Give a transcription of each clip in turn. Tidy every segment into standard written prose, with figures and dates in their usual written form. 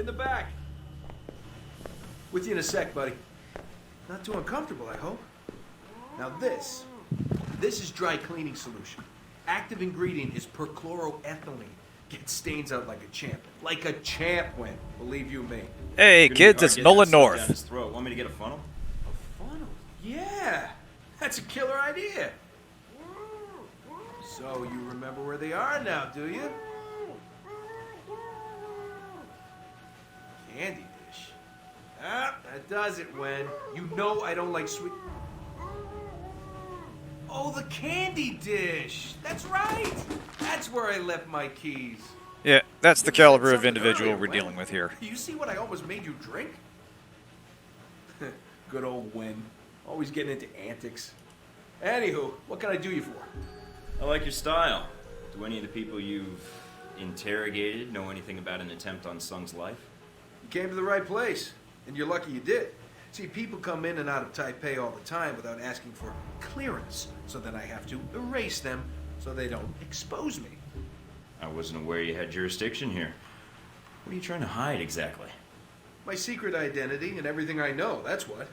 In the back. With you in a sec, buddy. Not too uncomfortable, I hope. Now this is dry cleaning solution. Active ingredient is perchloroethylene. Gets stains out like a champ. Like a champ went, believe you me. Hey kids, it's Nolan North. Down his throat. Want me to get a funnel? A funnel? Yeah, that's a killer idea. So you remember where they are now, do you? Candy dish. Ah, that does it, Wen. You know I don't like sweet... Oh, the candy dish! That's right! That's where I left my keys. Yeah, that's the caliber of individual we're dealing with here. You see what I almost made you drink? Good old Wen. Always getting into antics. Anywho, what can I do you for? I like your style. Do any of the people you've interrogated know anything about an attempt on Sung's life? You came to the right place, and you're lucky you did. See, people come in and out of Taipei all the time without asking for clearance, so then I have to erase them so they don't expose me. I wasn't aware you had jurisdiction here. What are you trying to hide exactly? My secret identity and everything I know, that's what.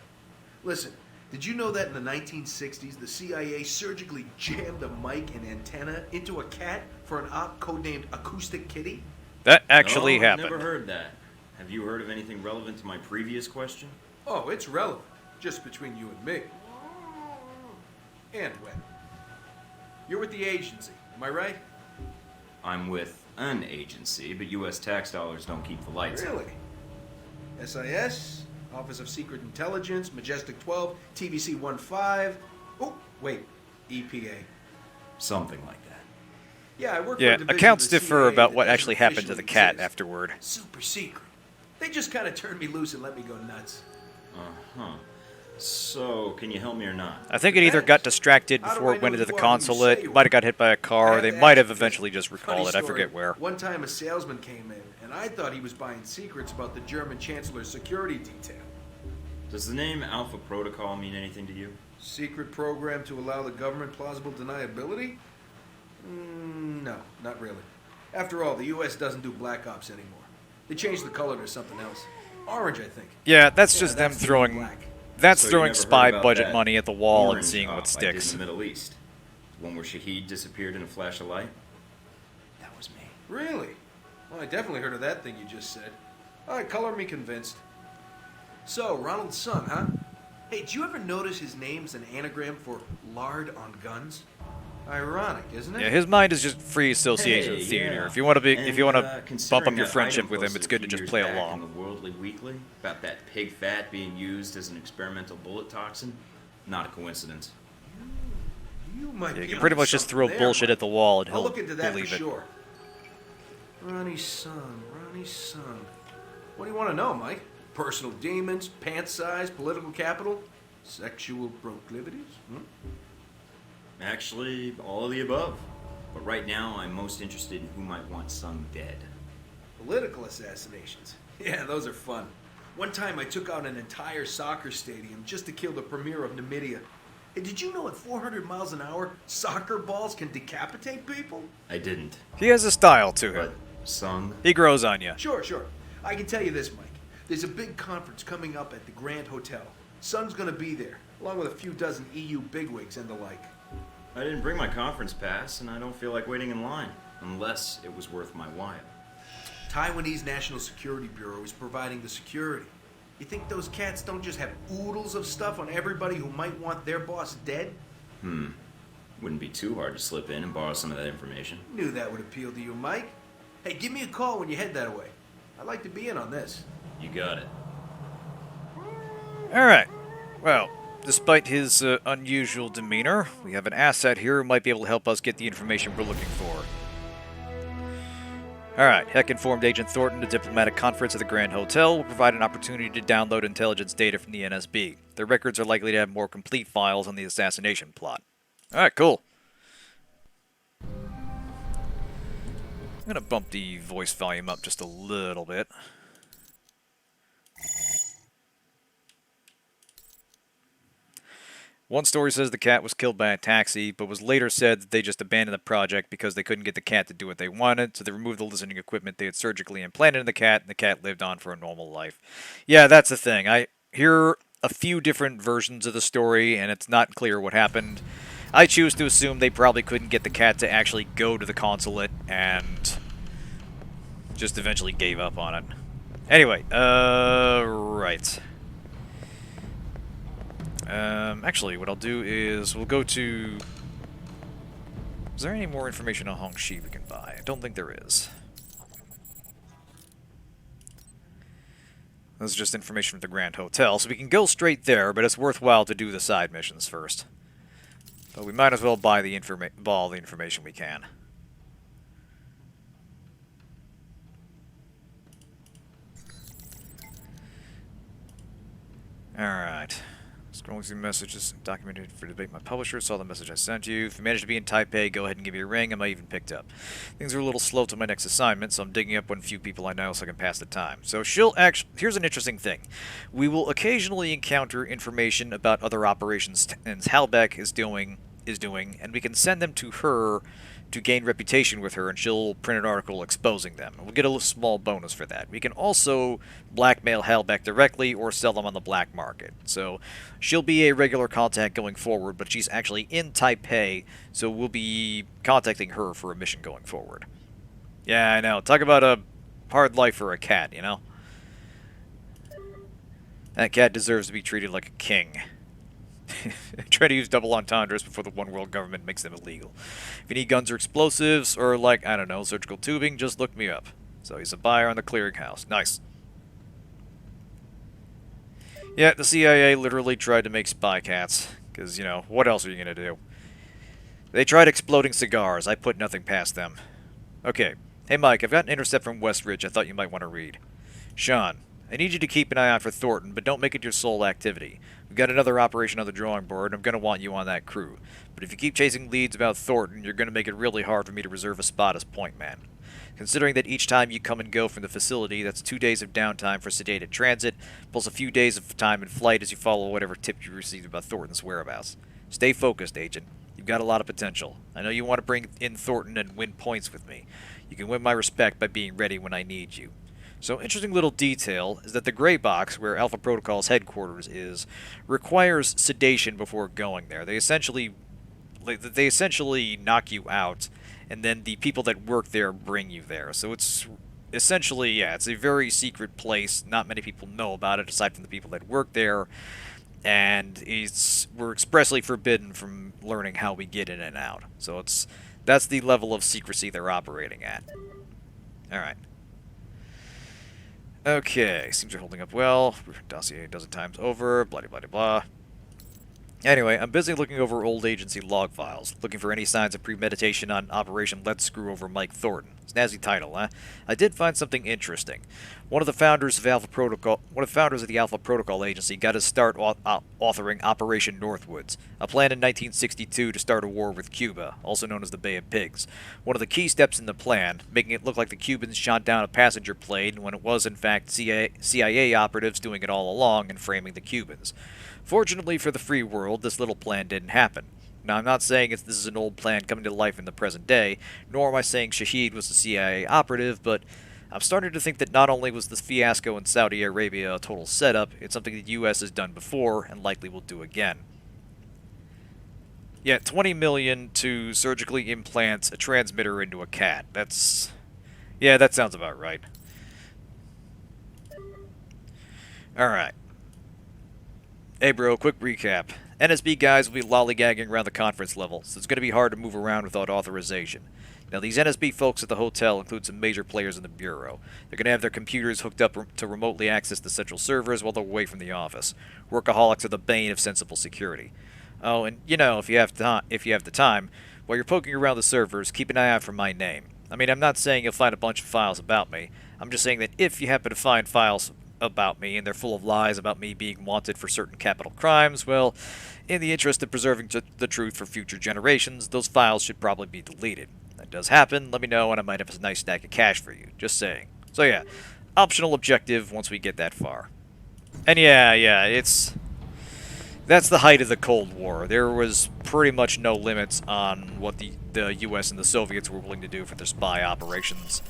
Listen, did you know that in the 1960s, the CIA surgically jammed a mic and antenna into a cat for an op codenamed Acoustic Kitty? That actually happened. I've never heard that. Have you heard of anything relevant to my previous question? Oh, it's relevant. Just between you and me. And when? You're with the agency, am I right? I'm with an agency, but U.S. tax dollars don't keep the lights on. Really? SIS, Office of Secret Intelligence, Majestic 12, TVC 15. Oh, wait, EPA. Something like that. Yeah, I work for Yeah, a division accounts of the differ CIA about that what doesn't actually happened to the officially cat exist. afterward. Super secret. They just kind of turned me loose and let me go nuts. Uh-huh. So, can you help me or not? I think it either got distracted How do before I it went know into the you are who you say consulate, you might are? have got hit by a car, or they might have eventually just recalled it. I forget where. One time a salesman came in, and I thought he was buying secrets about the German Chancellor's security detail. Does the name Alpha Protocol mean anything to you? Secret program to allow the government plausible deniability? No, not really. After all, the U.S. doesn't do black ops anymore. They changed the color to something else. Orange, I think. Yeah, that's just them that's the throwing... black. That's So you throwing never spy heard about budget that money at the wall and orange seeing op what I did sticks. in the Middle East. The one where Shahid disappeared in a flash of light? That was me. Really? Well, I definitely heard of that thing you just said. All right, color me convinced. So, Ronald Sung, huh? Hey, did you ever notice his name's an anagram for lard on guns? Ironic, isn't it? Yeah, his mind is just free association with theater. Yeah. If you want to bump Considering up your that friendship item with him, posted it's a good to few just years play back along. In the Worldly Weekly about that pig fat being used as an experimental bullet toxin, not a coincidence. You might Yeah, be you can pretty onto much just something throw there, bullshit Mike. at the wall and I'll he'll look into that believe for it. sure. Ronnie Sung, Ronnie Sung. What do you want to know, Mike? Personal demons, pant size, political capital, sexual proclivities? Actually, all of the above. But right now, I'm most interested in who might want Sung dead. Political assassinations. Yeah, those are fun. One time I took out an entire soccer stadium just to kill the premier of Namibia. Hey, did you know at 400 miles an hour, soccer balls can decapitate people? I didn't. He has a style to But him. Sung? He grows on you. Sure. I can tell you this, Mike. There's a big conference coming up at the Grand Hotel. Sung's gonna be there, along with a few dozen EU bigwigs and the like. I didn't bring my conference pass, and I don't feel like waiting in line. Unless it was worth my while. Taiwanese National Security Bureau is providing the security. You think those cats don't just have oodles of stuff on everybody who might want their boss dead? Wouldn't be too hard to slip in and borrow some of that information. Knew that would appeal to you, Mike. Hey, give me a call when you head that way. I'd like to be in on this. You got it. Alright. Well, despite his unusual demeanor, we have an asset here who might be able to help us get the information we're looking for. Alright, Heck informed Agent Thornton a diplomatic conference at the Grand Hotel will provide an opportunity to download intelligence data from the NSB. Their records are likely to have more complete files on the assassination plot. Alright, cool. I'm gonna bump the voice volume up just a little bit. One story says the cat was killed by a taxi, but was later said that they just abandoned the project because they couldn't get the cat to do what they wanted, so they removed the listening equipment they had surgically implanted in the cat, and the cat lived on for a normal life. Yeah, that's the thing. I hear a few different versions of the story, and it's not clear what happened. I choose to assume they probably couldn't get the cat to actually go to the consulate, and just eventually gave up on it. Anyway, right. Actually, what I'll do is we'll go to... Is there any more information on Hong Shi we can buy? I don't think there is. This is just information from the Grand Hotel, so we can go straight there, but it's worthwhile to do the side missions first. But we might as well buy all the information we can. Alright. Scrolling through messages, documented for debate my publisher, saw the message I sent you. If you manage to be in Taipei, go ahead and give me a ring, I might even picked up. Things are a little slow to my next assignment, so I'm digging up one few people I know so I can pass the time. So she'll actually... Here's an interesting thing. We will occasionally encounter information about other operations Halbech is doing, and we can send them to her to gain reputation with her, and she'll print an article exposing them. We'll get a small bonus for that. We can also blackmail Halbech directly or sell them on the black market. So she'll be a regular contact going forward, but she's actually in Taipei, so we'll be contacting her for a mission going forward. Yeah, I know. Talk about a hard life for a cat, you know? That cat deserves to be treated like a king. Try to use double entendres before the one world government makes them illegal. If you need guns or explosives, or like, I don't know, surgical tubing, just look me up. So he's a buyer on the clearinghouse. Nice. Yeah, the CIA literally tried to make spy cats. Because, you know, what else are you going to do? They tried exploding cigars. I put nothing past them. Okay. Hey Mike, I've got an intercept from Westridge I thought you might want to read. Sean, I need you to keep an eye out for Thornton, but don't make it your sole activity. We've got another operation on the drawing board, and I'm going to want you on that crew. But if you keep chasing leads about Thornton, you're going to make it really hard for me to reserve a spot as point man. Considering that each time you come and go from the facility, that's 2 days of downtime for sedated transit, plus a few days of time in flight as you follow whatever tip you received about Thornton's whereabouts. Stay focused, Agent. You've got a lot of potential. I know you want to bring in Thornton and win points with me. You can win my respect by being ready when I need you. So, interesting little detail is that the gray box, where Alpha Protocol's headquarters is, requires sedation before going there. They essentially knock you out, and then the people that work there bring you there. So it's essentially, yeah, it's a very secret place. Not many people know about it, aside from the people that work there. And we're expressly forbidden from learning how we get in and out. So that's the level of secrecy they're operating at. Alright. Okay, seems you're holding up well. Dossier a dozen times over, blah blah blah blah. Anyway, I'm busy looking over old agency log files, looking for any signs of premeditation on Operation Let's Screw Over Mike Thornton. Snazzy title, huh? I did find something interesting. One of the founders of the Alpha Protocol agency got his start authoring Operation Northwoods, a plan in 1962 to start a war with Cuba, also known as the Bay of Pigs. One of the key steps in the plan, making it look like the Cubans shot down a passenger plane when it was in fact CIA operatives doing it all along and framing the Cubans. Fortunately for the free world, this little plan didn't happen. Now, I'm not saying this is an old plan coming to life in the present day, nor am I saying Shahid was a CIA operative, but I'm starting to think that not only was this fiasco in Saudi Arabia a total setup, it's something the U.S. has done before and likely will do again. Yeah, $20 million to surgically implant a transmitter into a cat. Yeah, that sounds about right. Alright. Hey bro, quick recap. NSB guys will be lollygagging around the conference level, so it's going to be hard to move around without authorization. Now, these NSB folks at the hotel include some major players in the Bureau. They're going to have their computers hooked up to remotely access the central servers while they're away from the office. Workaholics are the bane of sensible security. Oh, and you know, if you have the time, while you're poking around the servers, keep an eye out for my name. I mean, I'm not saying you'll find a bunch of files about me. I'm just saying that if you happen to find files about me, and they're full of lies about me being wanted for certain capital crimes, well, in the interest of preserving the truth for future generations, those files should probably be deleted. If that does happen, let me know, and I might have a nice stack of cash for you. Just saying. So yeah, optional objective once we get that far. And yeah, That's the height of the Cold War. There was pretty much no limits on what the U.S. and the Soviets were willing to do for their spy operations.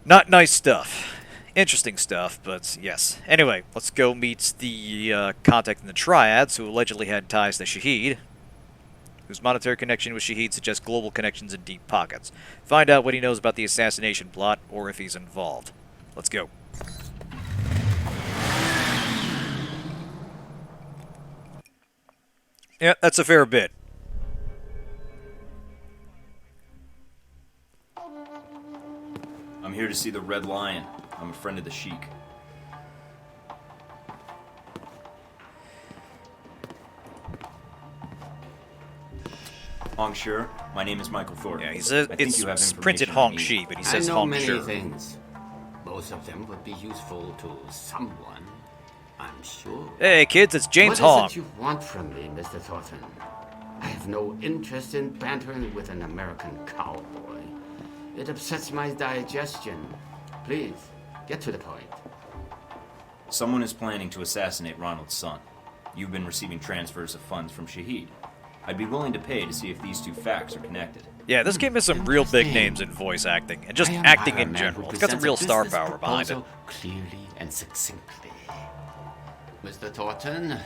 Not nice stuff. Interesting stuff, but yes. Anyway, let's go meet the contact in the Triads, who allegedly had ties to Shahid, whose monetary connection with Shahid suggests global connections and deep pockets. Find out what he knows about the assassination plot, or if he's involved. Let's go. Yeah, that's a fair bit. I'm here to see the Red Lion. I'm a friend of the Sheik. Hong Shi, my name is Michael Thornton. Yeah, he says I think you have it's information printed I Hong need. Shi, but he I says know Hong many Shi. things. Most of them would be useful to someone, I'm sure. Hey kids, it's James What Hong. is it you want from me, Mr. Thornton? I have no interest in bantering with an American cowboy. It upsets my digestion. Please, get to the point. Someone is planning to assassinate Ronald Sung. You've been receiving transfers of funds from Shahid. I'd be willing to pay to see if these two facts are connected. Yeah, this game has some real big Interesting. names in voice acting, and just I admire acting a in man general. who It's got some presents a real star business power behind it. proposal clearly and succinctly. Mr. Thornton,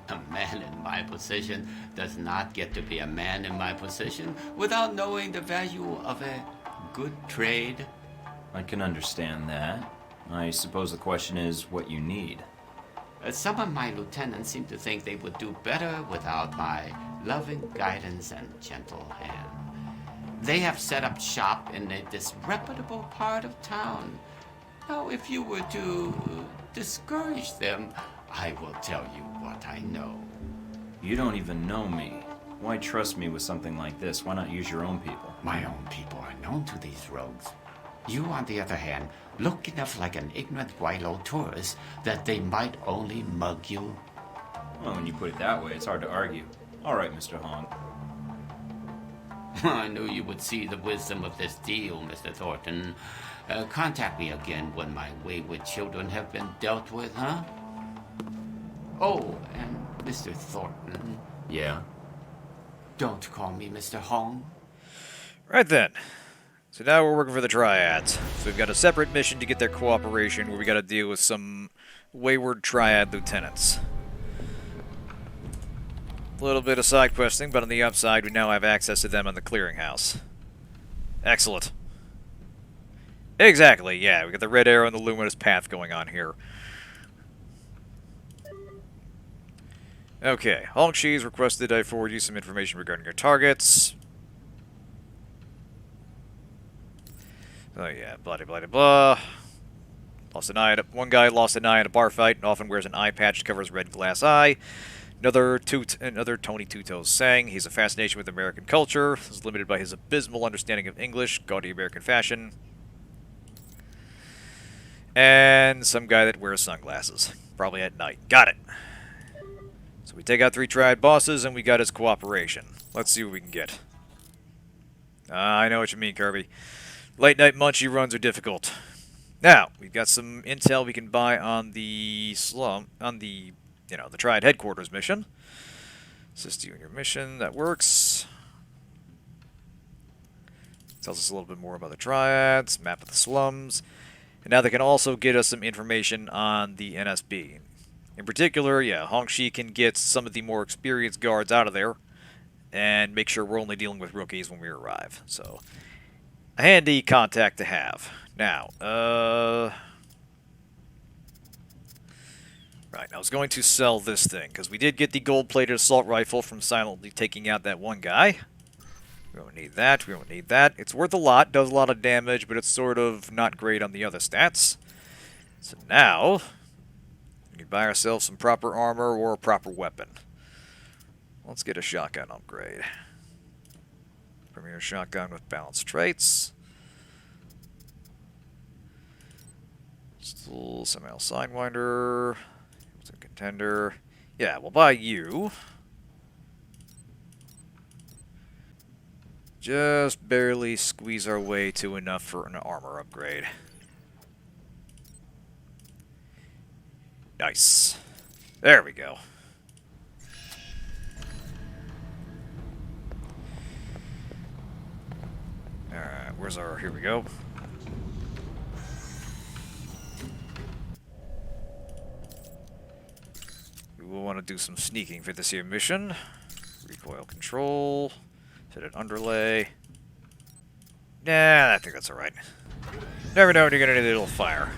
a man in my position does not get to be a man in my position without knowing the value of a good trade. I can understand that. I suppose the question is what you need. Some of my lieutenants seem to think they would do better without my loving guidance and gentle hand. They have set up shop in a disreputable part of town. Now, if you were to discourage them, I will tell you what I know. You don't even know me. Why trust me with something like this? Why not use your own people? My own people are known to these rogues. You, on the other hand, look enough like an ignorant Wilo tourist that they might only mug you. Well, when you put it that way, it's hard to argue. All right, Mr. Hong. I knew you would see the wisdom of this deal, Mr. Thornton. Contact me again when my wayward children have been dealt with, huh? Oh, and Mr. Thornton, Yeah? don't call me Mr. Hong. Right then. So now we're working for the Triads. So we've got a separate mission to get their cooperation where we got to deal with some wayward Triad lieutenants. A little bit of side questing, but on the upside, we now have access to them on the clearinghouse. Excellent. Exactly, yeah. We got the red arrow and the luminous path going on here. Okay, Hong Shi's requested I forward you some information regarding your targets. Oh yeah, blah blah blah blah. Lost an eye. One guy lost an eye in a bar fight and often wears an eye patch to cover his red glass eye. Another Tony Two Toes sang he's a fascination with American culture. Is limited by his abysmal understanding of English, gaudy American fashion, and some guy that wears sunglasses, probably at night. Got it. So we take out 3 Triad bosses and we got his cooperation. Let's see what we can get. I know what you mean, Kirby. Late night munchie runs are difficult. Now, we've got some intel we can buy on the the Triad headquarters mission. Assist you in your mission. That works. Tells us a little bit more about the Triads, map of the slums. And now they can also get us some information on the NSB. In particular, yeah, Hong Shi can get some of the more experienced guards out of there and make sure we're only dealing with rookies when we arrive. So, a handy contact to have. Now, right, I was going to sell this thing, because we did get the gold-plated assault rifle from silently taking out that one guy. We don't need that, we don't need that. It's worth a lot, does a lot of damage, but it's sort of not great on the other stats. So now, we can buy ourselves some proper armor or a proper weapon. Let's get a shotgun upgrade. Premier shotgun with balanced traits. Still semi sidewinder. It's a contender. Yeah, we'll buy you. Just barely squeeze our way to enough for an armor upgrade. Nice. There we go. where's our... Here we go. We will want to do some sneaking for this here mission. Recoil control. Set an underlay. Nah, I think that's alright. Never know when you're gonna need a little fire.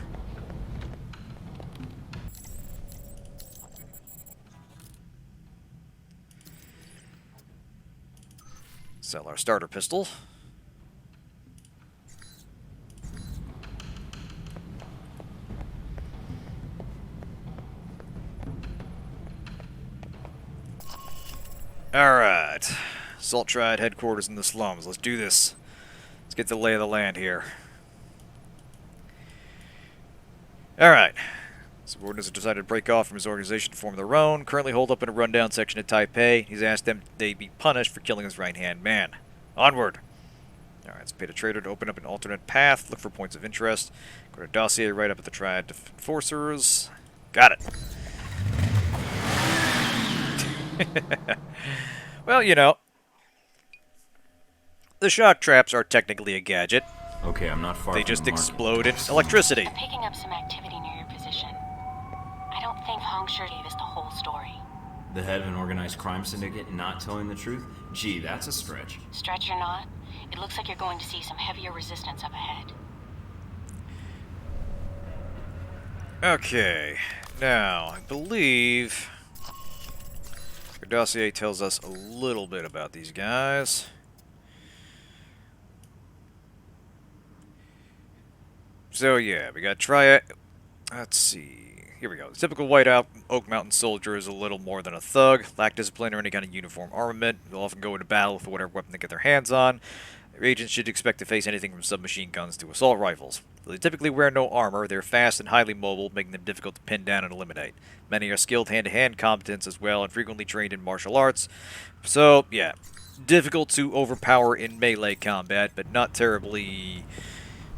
Sell our starter pistol. Alright. Assault Triad headquarters in the slums. Let's do this. Let's get the lay of the land here. Alright. Subordinates have decided to break off from his organization to form their own. Currently holed up in a rundown section of Taipei. He's asked them they be punished for killing his right-hand man. Onward! Alright, let's pay the trader to open up an alternate path. Look for points of interest. Go to dossier right up at the Triad Enforcers. Got it. Well, you know, the shock traps are technically a gadget. Okay, I'm not far They from just the market. explode in electricity. I'm picking up some activity near your position. I don't think Hong Shi gave us the whole story. The head of an organized crime syndicate not telling the truth? Gee, that's a stretch. Stretch or not, it looks like you're going to see some heavier resistance up ahead. Okay, now, I believe your dossier tells us a little bit about these guys. So yeah, we got Triad. Let's see. Here we go. The typical White Oak Mountain soldier is a little more than a thug, lack discipline or any kind of uniform armament. They'll often go into battle with whatever weapon they get their hands on. Their agents should expect to face anything from submachine guns to assault rifles. Though they typically wear no armor, they're fast and highly mobile, making them difficult to pin down and eliminate. Many are skilled hand-to-hand combatants as well, and frequently trained in martial arts. So, yeah, difficult to overpower in melee combat, but not terribly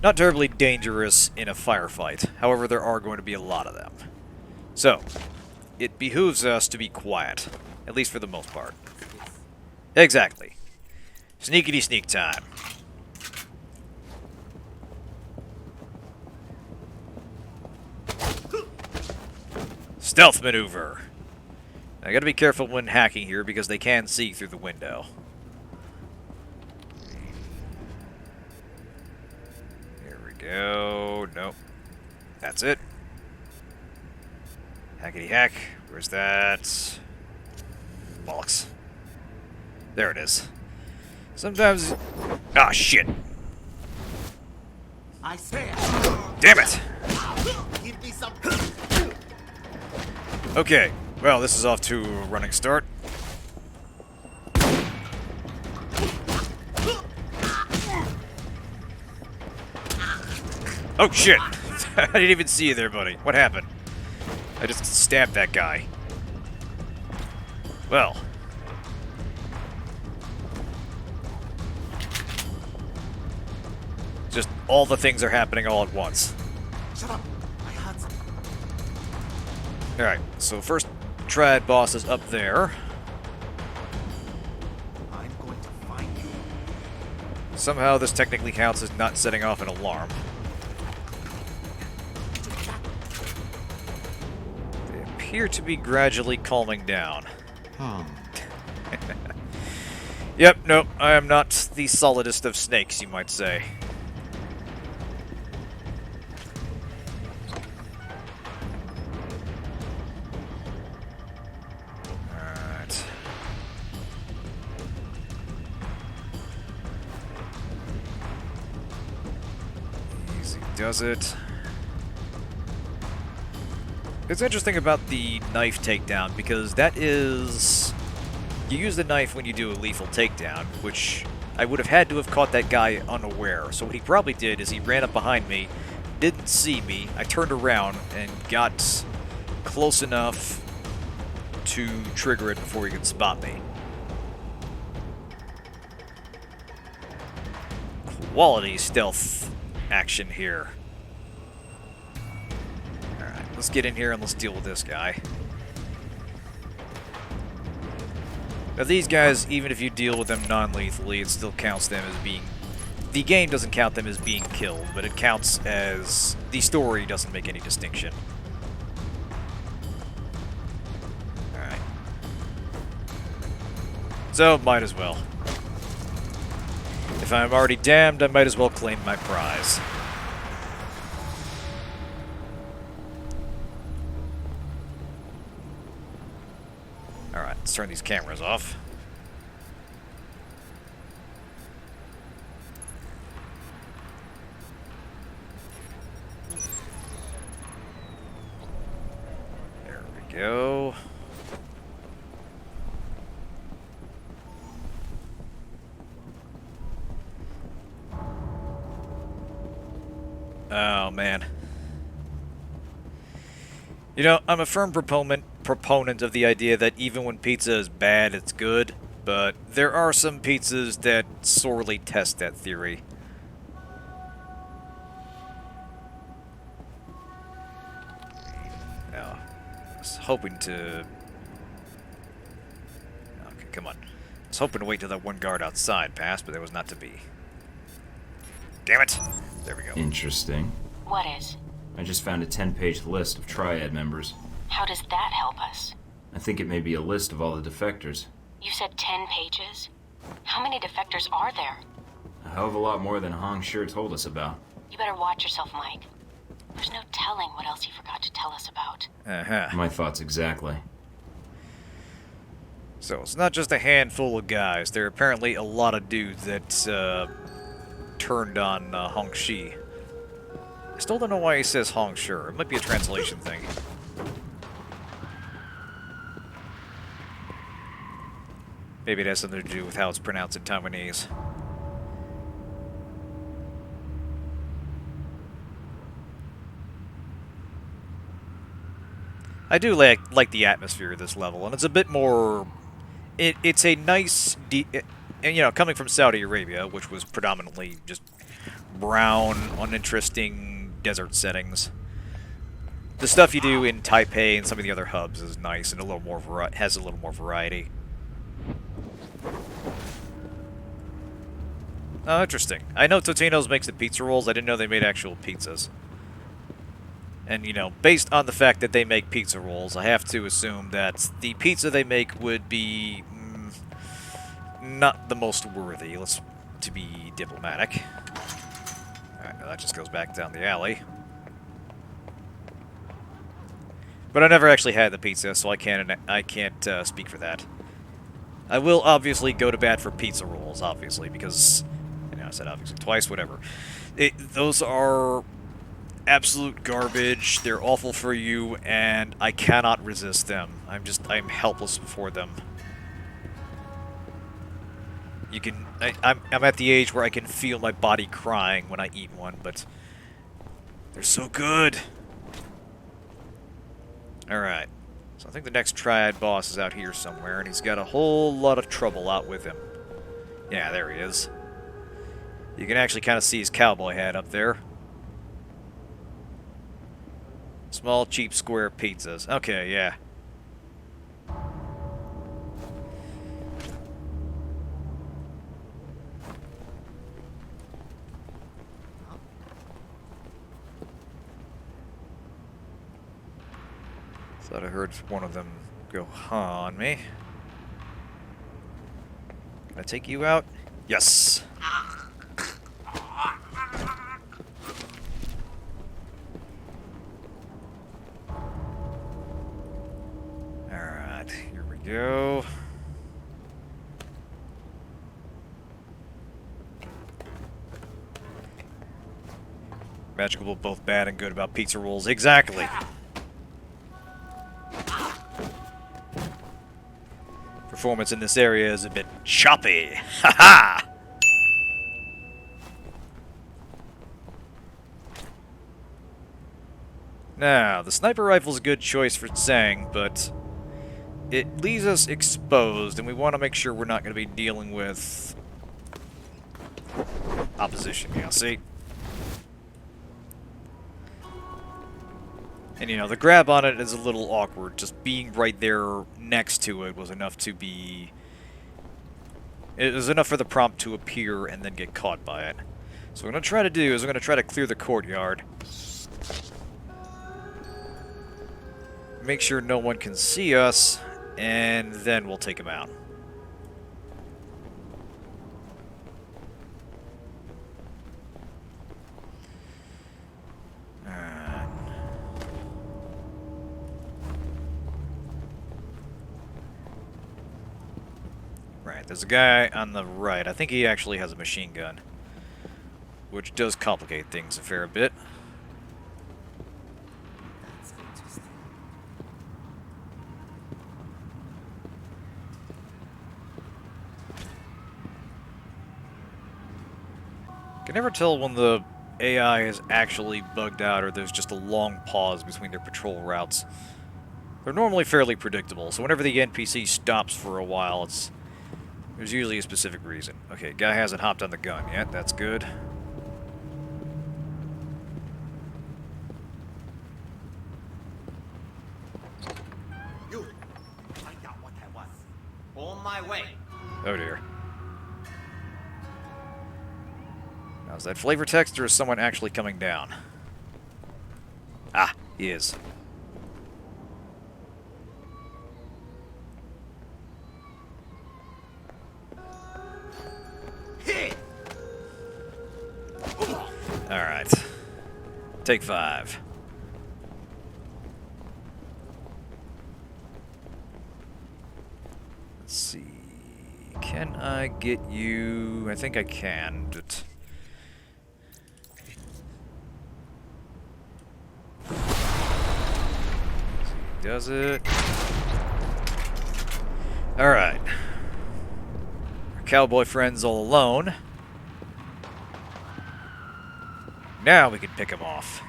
dangerous in a firefight. However, there are going to be a lot of them. So, it behooves us to be quiet, at least for the most part. Exactly. Sneakity sneak time. Stealth maneuver. I gotta be careful when hacking here because they can see through the window. Here we go. Nope. That's it. Hackety hack. Where's that? Bollocks. There it is. Sometimes... Ah, shit. I say, Damn it! give me some. Okay. Well, this is off to a running start. Oh, shit! I didn't even see you there, buddy. What happened? I just stabbed that guy. Well. Just all the things are happening all at once. Shut up. My heart's. Alright, so first Triad boss is up there. I'm going to find you. Somehow this technically counts as not setting off an alarm. They appear to be gradually calming down. Yep, nope, I am not the solidest of snakes, you might say. Alright. Easy does it. It's interesting about the knife takedown because that is... You use the knife when you do a lethal takedown, which I would have had to have caught that guy unaware. So what he probably did is he ran up behind me, didn't see me, I turned around and got close enough to trigger it before he could spot me. Quality stealth action here. Alright, let's get in here and let's deal with this guy. Now these guys, even if you deal with them non-lethally, it still counts them as being the game doesn't count them as being killed, but it counts as the story doesn't make any distinction. Alright. So, might as well. If I'm already damned, I might as well claim my prize. Alright, let's turn these cameras off. There we go. Oh, man. You know, I'm a firm proponent of the idea that even when pizza is bad, it's good, but there are some pizzas that sorely test that theory. Now, I was hoping to... Okay, come on. I was hoping to wait till that one guard outside passed, but that was not to be. Damn it! There we go. Interesting. What is? I just found a 10-page list of Triad members. How does that help us? I think it may be a list of all the defectors. You said 10 pages? How many defectors are there? A hell of a lot more than Hong Shi told us about. You better watch yourself, Mike. There's no telling what else he forgot to tell us about. Uh-huh. My thoughts exactly. So, it's not just a handful of guys. There are apparently a lot of dudes that, turned on Hong Shi. I still don't know why he says Hong Shi. It might be a translation thing. Maybe it has something to do with how it's pronounced in Taiwanese. I do like the atmosphere of this level, and it's a bit more... It's a nice... And, you know, coming from Saudi Arabia, which was predominantly just brown, uninteresting desert settings, the stuff you do in Taipei and some of the other hubs is nice and a little more has a little more variety. Oh, interesting. I know Totino's makes the pizza rolls. I didn't know they made actual pizzas. And, you know, based on the fact that they make pizza rolls, I have to assume that the pizza they make would be... not the most worthy, to be diplomatic. Alright, that just goes back down the alley. But I never actually had the pizza, so I can't speak for that. I will obviously go to bat for pizza rolls, obviously, because, you know, I said obviously twice, whatever. Those are absolute garbage, they're awful for you, and I cannot resist them. I'm helpless before them. You can... I'm at the age where I can feel my body crying when I eat one, but... they're so good! Alright. So I think the next Triad boss is out here somewhere, and he's got a whole lot of trouble out with him. Yeah, there he is. You can actually kind of see his cowboy hat up there. Small, cheap, square pizzas. Okay, yeah. Thought I heard one of them go on me. Can I take you out? Yes! Alright, here we go. Magical, both bad and good about pizza rolls. Exactly! Performance in this area is a bit choppy. Haha! Now, the sniper rifle's a good choice for Zhang, but it leaves us exposed, and we want to make sure we're not going to be dealing with opposition. Yeah, see? And, you know, the grab on it is a little awkward. Just being right there next to it was enough to be... It was enough for the prompt to appear and then get caught by it. So what I'm going to try to do is I'm going to try to clear the courtyard. Make sure no one can see us, and then we'll take him out. Alright. Right, there's a guy on the right. I think he actually has a machine gun, which does complicate things a fair bit. That's interesting. Can never tell when the AI is actually bugged out or there's just a long pause between their patrol routes. They're normally fairly predictable, so whenever the NPC stops for a while, there's usually a specific reason. Okay, guy hasn't hopped on the gun yet, that's good. You, find out what I was. On my way. Oh dear. Now, is that flavor text or is someone actually coming down? Ah, he is. Alright. Take 5. Let's see. Can I get you? I think I can, but... Does it? Alright. Our cowboy friend's all alone. Now we can pick him off.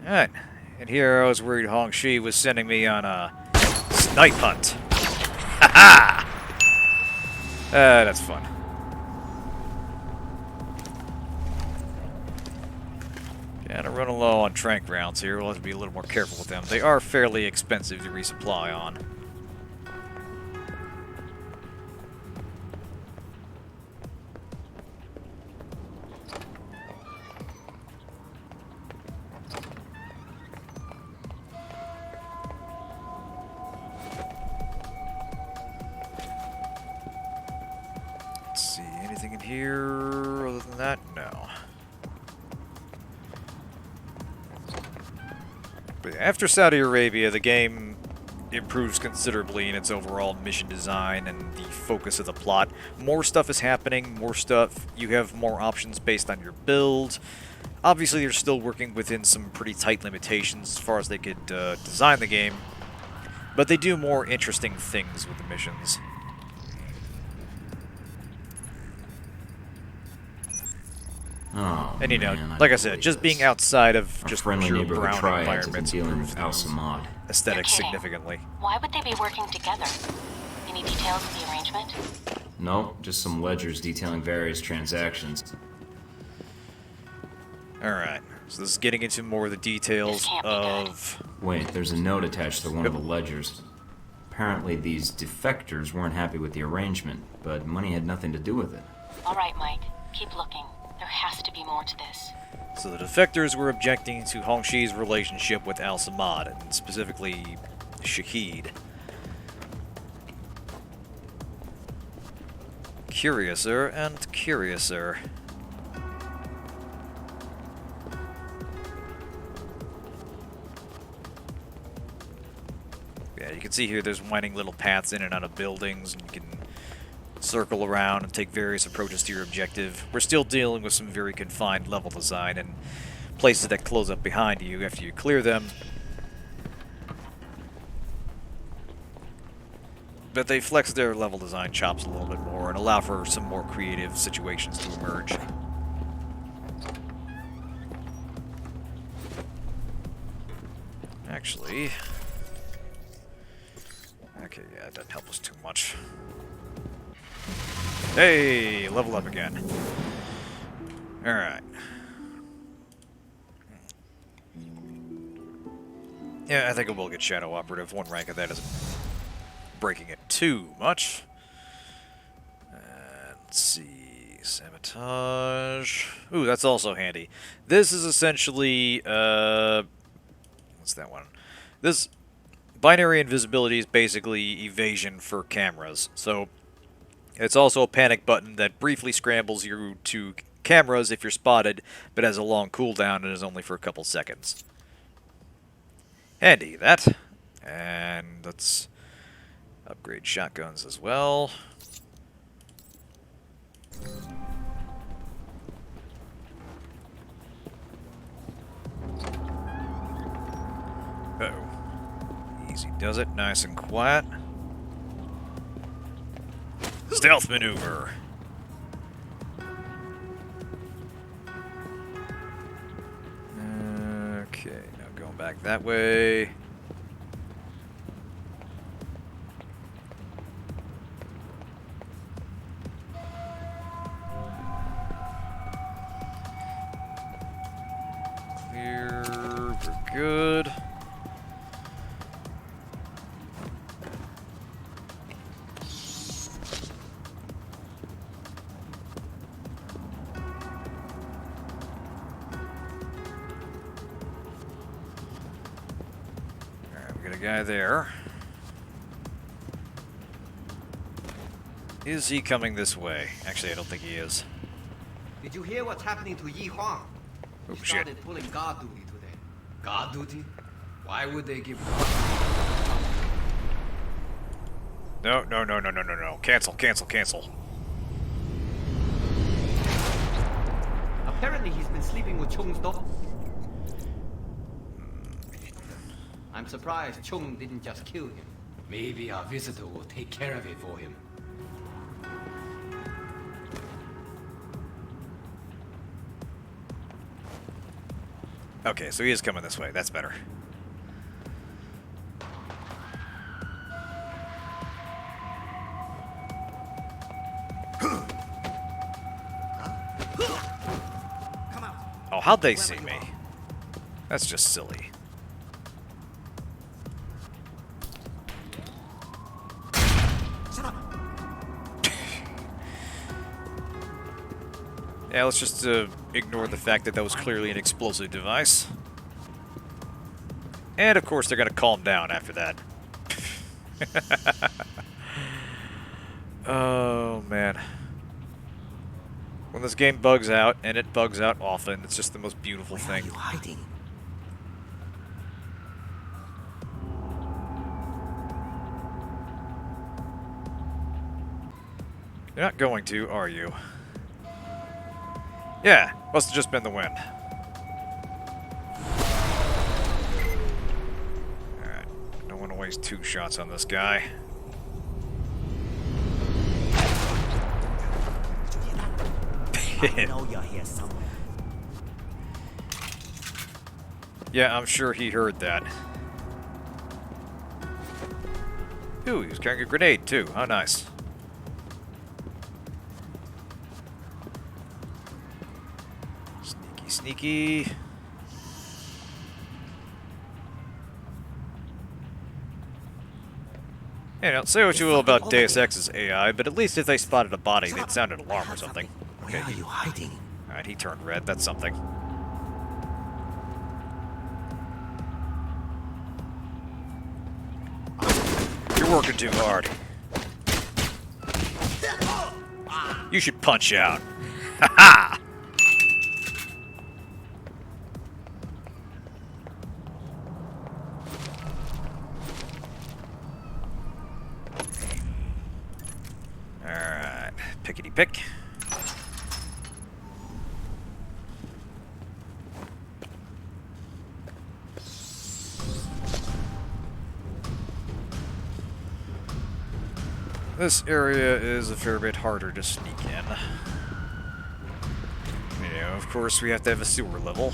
Alright. And here I was worried Hong Shi was sending me on a snipe hunt. Ha ha! That's fun. Kind of running low on tranq rounds here. We'll have to be a little more careful with them. They are fairly expensive to resupply on. Let's see, anything in here other than that? No. But after Saudi Arabia, the game improves considerably in its overall mission design and the focus of the plot. More stuff is happening, more stuff. You have more options based on your build. Obviously, they're still working within some pretty tight limitations as far as they could design the game, but they do more interesting things with the missions. Oh, And you know, man, like I don't said, believe just being this. outside of Our just friendly pure neighborhood brown triads have been environments dealing improves with the Al-Samad. aesthetics You're kidding. significantly. Why would they be working together? Any details of the arrangement? No, just some ledgers detailing various transactions. Alright, so this is getting into more of the details This can't be good. of... Wait, there's a note attached to one of the ledgers. Apparently these defectors weren't happy with the arrangement, but money had nothing to do with it. All right, Mike. Keep looking. There has to be more to this. So the defectors were objecting to Hong Shi's relationship with Al-Samad, and specifically Shahid. Curiouser and curiouser. Yeah, you can see here there's winding little paths in and out of buildings, and you can circle around and take various approaches to your objective. We're still dealing with some very confined level design and places that close up behind you after you clear them. But they flex their level design chops a little bit more and allow for some more creative situations to emerge. Actually... okay, yeah, it doesn't help us too much. Hey, level up again. Alright. Yeah, I think it will get Shadow Operative. One rank of that isn't breaking it too much. Let's see. Sabotage. Ooh, that's also handy. This is essentially, what's that one? This binary invisibility is basically evasion for cameras. So it's also a panic button that briefly scrambles you to cameras if you're spotted, but has a long cooldown and is only for a couple seconds. Handy, that. And let's upgrade shotguns as well. Uh-oh. Easy does it, nice and quiet. Stealth maneuver. Okay, now going back that way. Clear, we're good. Guy there. Is he coming this way? Actually, I don't think he is. Did you hear what's happening to Yi Huang? Oh, He shit. started pulling guard duty today. Guard duty? Why would they give No. Cancel. Apparently he's been sleeping with Chung's daughter. I'm surprised Chung didn't just kill him. Maybe our visitor will take care of it for him. Okay, so he is coming this way. That's better. Come out. Oh, how'd they see me? That's just silly. Shut up. Yeah, let's just ignore the fact that that was clearly an explosive device. And of course, they're going to calm down after that. Oh, man. When this game bugs out, and it bugs out often, it's just the most beautiful Where thing. are you hiding? You're not going to, are you? Yeah, must have just been the wind. Alright, don't want to waste 2 shots on this guy. I know you're here somewhere. Yeah, I'm sure he heard that. Ooh, he was carrying a grenade too. How nice. Sneaky. You know, say what you will about Deus Ex's AI, but at least if they spotted a body, they'd sound an alarm or something. Where are you hiding? Alright, he turned red. That's something. You're working too hard. You should punch out. Ha ha! Alright, pickety pick. This area is a fair bit harder to sneak in. You know, of course, we have to have a sewer level.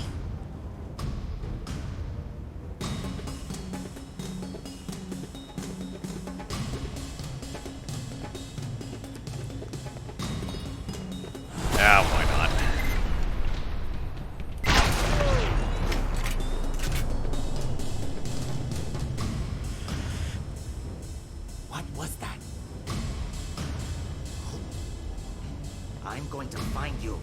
Ah, why not? What was that? I'm going to find you.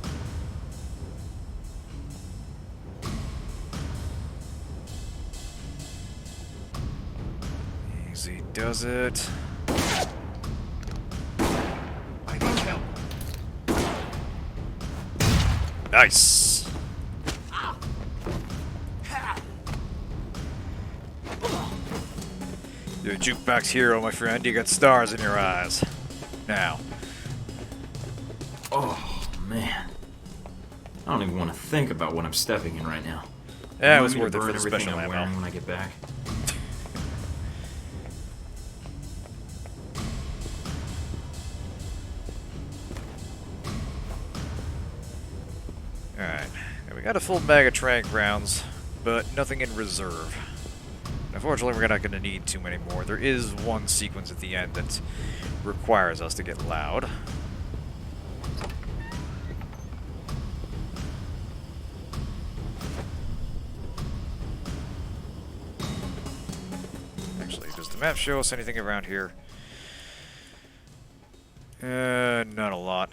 Easy does it. I need help. Nice. You're a jukebox hero, my friend. You got stars in your eyes. Now. Oh, man. I don't even want to think about what I'm stepping in right now. Yeah, it Remind was me to worth it burn for the everything special I'm ammo. wearing when I get back. Alright. Now, we got a full bag of trank rounds, but nothing in reserve. Unfortunately, we're not going to need too many more. There is one sequence at the end that requires us to get loud. Actually, does the map show us anything around here? Not a lot.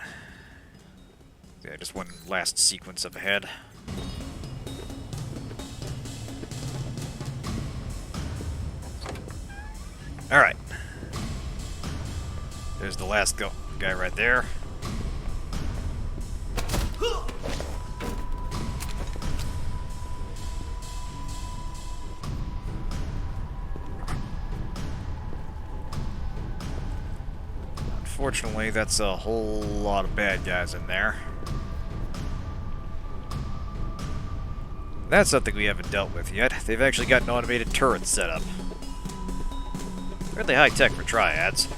Yeah, just one last sequence up ahead. Alright. There's the last guy right there. Unfortunately, that's a whole lot of bad guys in there. That's something we haven't dealt with yet. They've actually got an automated turret set up. Really high tech for triads.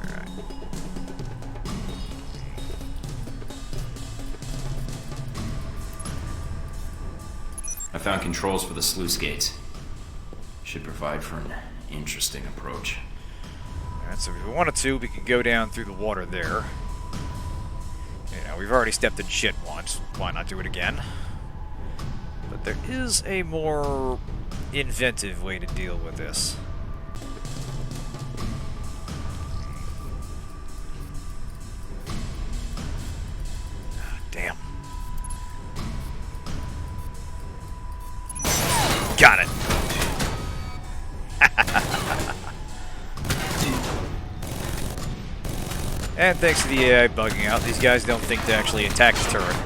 Alright. I found controls for the sluice gates. Should provide for an interesting approach. Alright, so if we wanted to, we could go down through the water there. You know, we've already stepped in shit once. Why not do it again? But there is a more inventive way to deal with this. Ah, damn. Got it. And thanks to the AI bugging out, these guys don't think to actually attack the turret.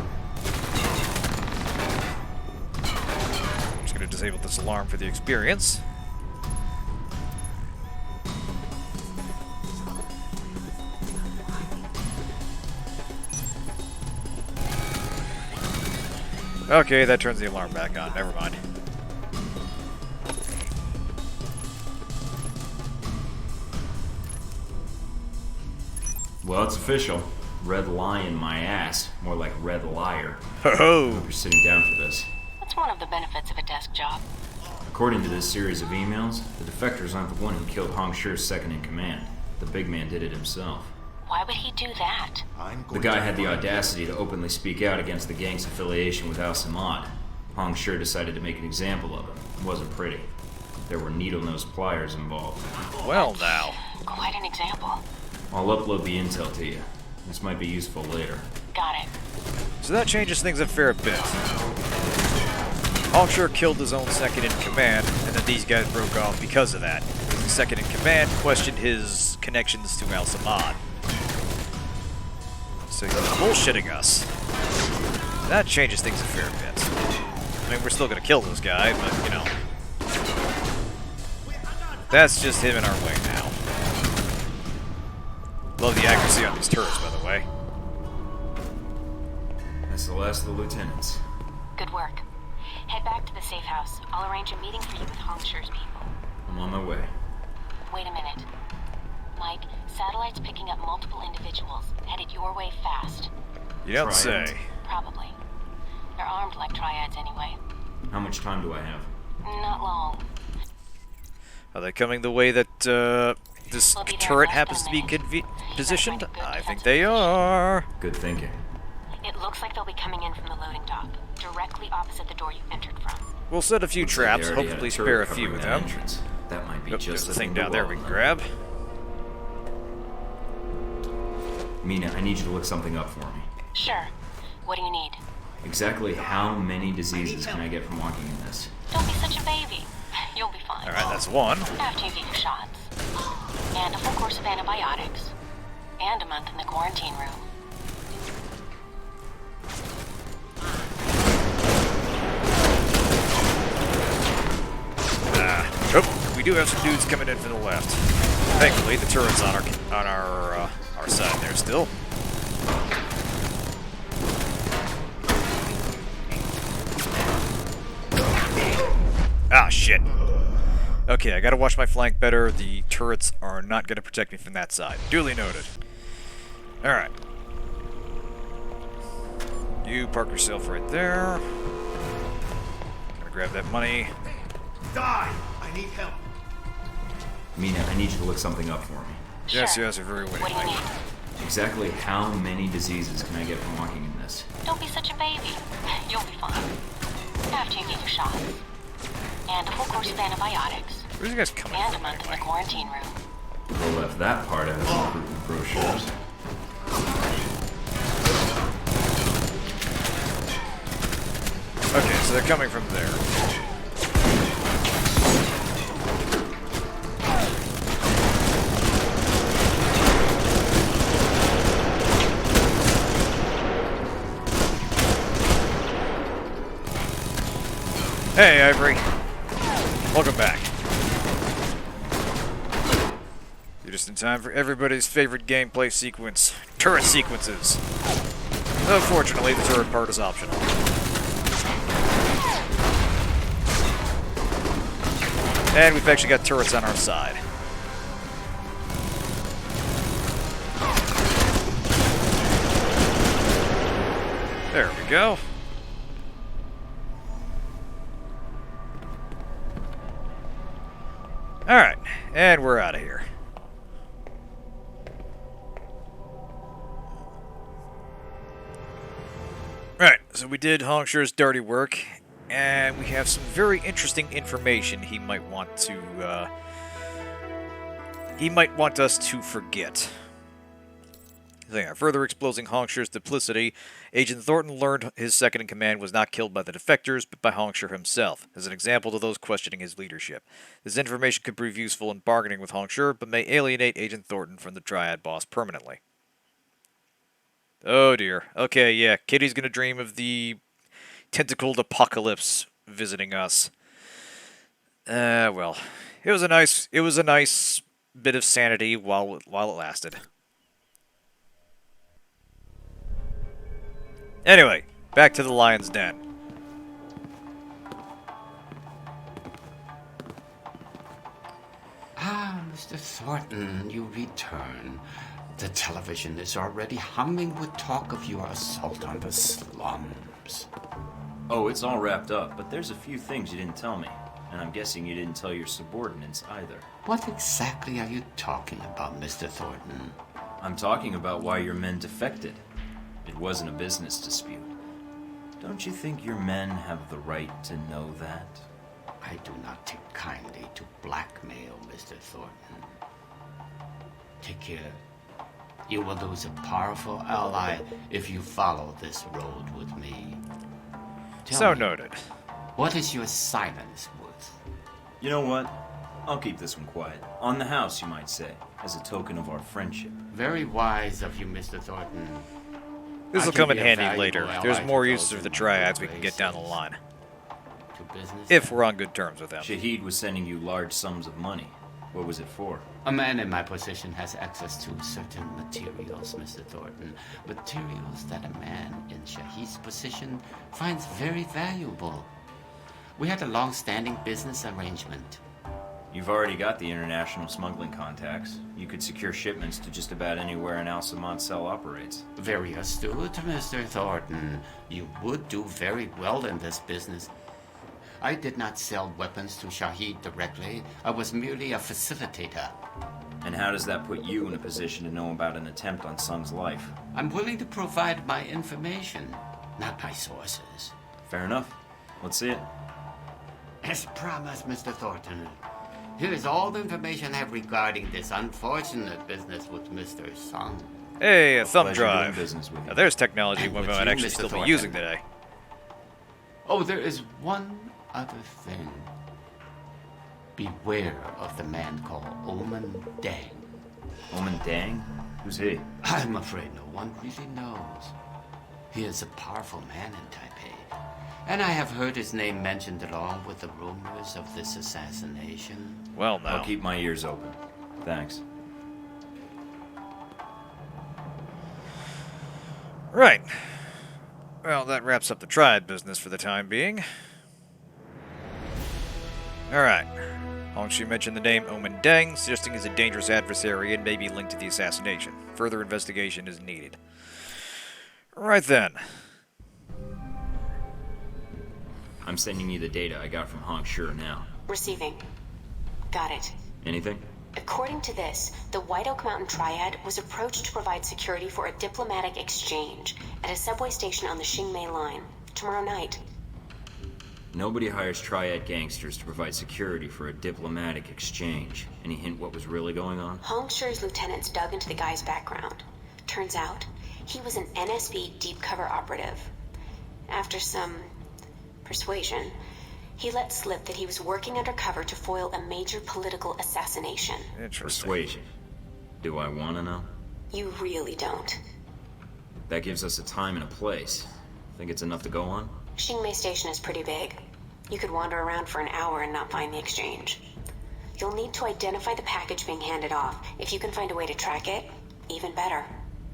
I'm just going to disable this alarm for the experience. Okay, that turns the alarm back on. Never mind. Well, it's official. Red lion my ass. More like red liar. Ho-ho! Hope you're sitting down for this. That's one of the benefits of a desk job. According to this series of emails, the defectors aren't the one who killed Hong Shi's second-in-command. The big man did it himself. Why would he do that? The guy had the audacity to openly speak out against the gang's affiliation with Al-Samad. Hong Shi decided to make an example of him. It wasn't pretty. There were needle-nosed pliers involved. Well now. Quite an example. I'll upload the intel to you. This might be useful later. Got it. So that changes things a fair bit. Hong Shi killed his own second-in-command, and then these guys broke off because of that. The second-in-command questioned his connections to Al-Samad. So he's bullshitting us. That changes things a fair bit. I mean, we're still gonna kill this guy, but, you know. That's just him in our way now. Love the accuracy on these turrets, by the way. That's the last of the lieutenants. Good work. Head back to the safe house. I'll arrange a meeting for you with Hong Shi's people. I'm on my way. Wait a minute. Mike, satellite's picking up multiple individuals, headed your way fast. You don't Triads? say. Probably. They're armed like triads anyway. How much time do I have? Not long. Are they coming the way that, this We'll be there turret in less happens than to a be minute. positioned? Good I think defensive they position. are. Good thinking. It looks like they'll be coming in from the loading dock, directly opposite the door you entered from. We'll set a few Looks like they traps, already had hopefully turret spare a few covering of that them. entrance. That might be Yep, just there's the a thing to down there we welcome can them. grab. Mina, I need you to look something up for me. Sure. What do you need? Exactly how many diseases can I get from walking in this? Don't be such a baby. You'll be fine. Alright, that's one. After you get your shots. And a full course of antibiotics. And a month in the quarantine room. Oh, we do have some dudes coming in from the left. Thankfully, the turret's on our side there still. Ah, shit. Okay, I gotta watch my flank better. The turrets are not gonna protect me from that side. Duly noted. Alright. You park yourself right there. Gonna grab that money. Die! I need help. Mina, I need you to look something up for me. Yes, Sure. yes, you're very What witty, do you Mike. need? Exactly how many diseases can I get from walking in this? Don't be such a baby. You'll be fine. After you get your shots. And a full course of antibiotics. Where's you guys coming And a from, month in the anyway? quarantine room. We'll left that part out of the recruitment brochures. Okay, so they're coming from there. Hey, Ivory. Welcome back. You're just in time for everybody's favorite gameplay sequence. Turret sequences. Unfortunately, the turret part is optional. And we've actually got turrets on our side. There we go. Alright, and we're out of here. Right, so we did Hong Shi's dirty work, and we have some very interesting information he might want us to forget. Further exposing Hong Shi's duplicity, Agent Thornton learned his second-in-command was not killed by the defectors, but by Hong Shi himself, as an example to those questioning his leadership. This information could prove useful in bargaining with Hong Shi, but may alienate Agent Thornton from the Triad boss permanently. Oh dear. Okay, yeah, Kitty's gonna dream of the tentacled apocalypse visiting us. Well, it was a nice bit of sanity while it lasted. Anyway, back to the Lion's Den. Ah, Mr. Thornton, you return. The television is already humming with talk of your assault on the slums. Oh, it's all wrapped up, but there's a few things you didn't tell me. And I'm guessing you didn't tell your subordinates either. What exactly are you talking about, Mr. Thornton? I'm talking about why your men defected. It wasn't a business dispute. Don't you think your men have the right to know that? I do not take kindly to blackmail, Mr. Thornton. Take care. You will lose a powerful ally if you follow this road with me. So Tell me, noted. what is your silence worth? You know what? I'll keep this one quiet. On the house, you might say, as a token of our friendship. Very wise of you, Mr. Thornton. This will I can come in be a handy valuable later. ally There's to more those uses of the in triads we hard can get down the places. line. To business. If we're on good terms with them. Shahid was sending you large sums of money. What was it for? A man in my position has access to certain materials, Mr. Thornton. Materials that a man in Shahid's position finds very valuable. We had a long-standing business arrangement. You've already got the international smuggling contacts. You could secure shipments to just about anywhere an Al-Samad cell operates. Very astute, Mr. Thornton. You would do very well in this business. I did not sell weapons to Shahid directly. I was merely a facilitator. And how does that put you in a position to know about an attempt on Sung's life? I'm willing to provide my information, not my sources. Fair enough. Let's see it. As promised, Mr. Thornton. Here is all the information I have regarding this unfortunate business with Mr. Sung. Hey, a thumb Pleasure doing drive. business with you. Now there's technology And we with might you, actually Mr. still be Thornton. using today. Oh, there is one other thing. Beware of the man called Omen Dang. Omen Dang? Who's he? I'm afraid no one really knows. He is a powerful man in Taipei, and I have heard his name mentioned along with the rumors of this assassination. Well, now. I'll keep my ears open. Thanks. Right. Well, that wraps up the triad business for the time being. Alright. Hong Shi mentioned the name Omen Deng, suggesting he's a dangerous adversary and may be linked to the assassination. Further investigation is needed. Right then. I'm sending you the data I got from Hong Shi now. Receiving. Got it. Anything? According to this, the White Oak Mountain Triad was approached to provide security for a diplomatic exchange at a subway station on the Qingmei line tomorrow night. Nobody hires triad gangsters to provide security for a diplomatic exchange. Any hint what was really going on? Hong Shi's lieutenants dug into the guy's background. Turns out, he was an NSB deep cover operative. After some persuasion, he let slip that he was working undercover to foil a major political assassination. Interesting. Persuasion. Do I want to know? You really don't. That gives us a time and a place. Think it's enough to go on? Qingmei Station is pretty big. You could wander around for an hour and not find the exchange. You'll need to identify the package being handed off. If you can find a way to track it, even better.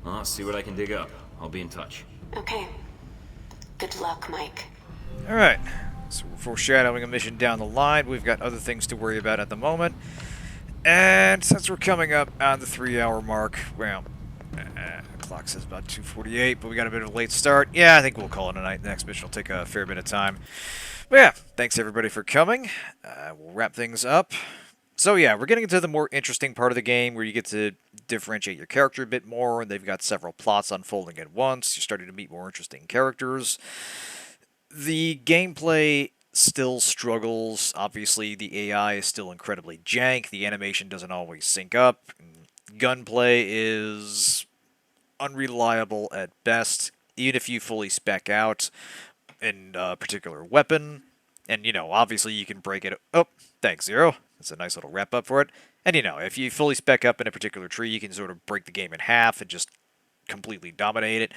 I'll see what I can dig up. I'll be in touch. Okay. Good luck, Mike. Alright. So we're foreshadowing a mission down the line. We've got other things to worry about at the moment. And since we're coming up on the 3-hour mark, well, clock says about 2:48, but we got a bit of a late start. Yeah, I think we'll call it a night. The next mission will take a fair bit of time. But yeah, thanks everybody for coming. We'll wrap things up. So yeah, we're getting into the more interesting part of the game where you get to differentiate your character a bit more, and they've got several plots unfolding at once. You're starting to meet more interesting characters. The gameplay still struggles. Obviously, the AI is still incredibly jank. The animation doesn't always sync up. Gunplay is unreliable at best, even if you fully spec out in a particular weapon. And, you know, obviously you can break it. Oh, thanks, Zero. That's a nice little wrap up for it. And, you know, if you fully spec up in a particular tree, you can sort of break the game in half and just completely dominate it.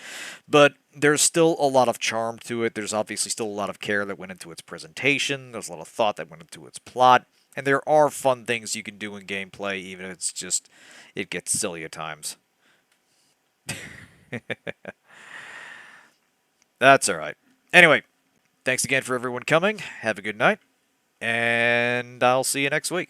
But there's still a lot of charm to it. There's obviously still a lot of care that went into its presentation. There's a lot of thought that went into its plot. And there are fun things you can do in gameplay, even if it's just, it gets silly at times. That's alright. Anyway, thanks again for everyone coming. Have a good night. And I'll see you next week.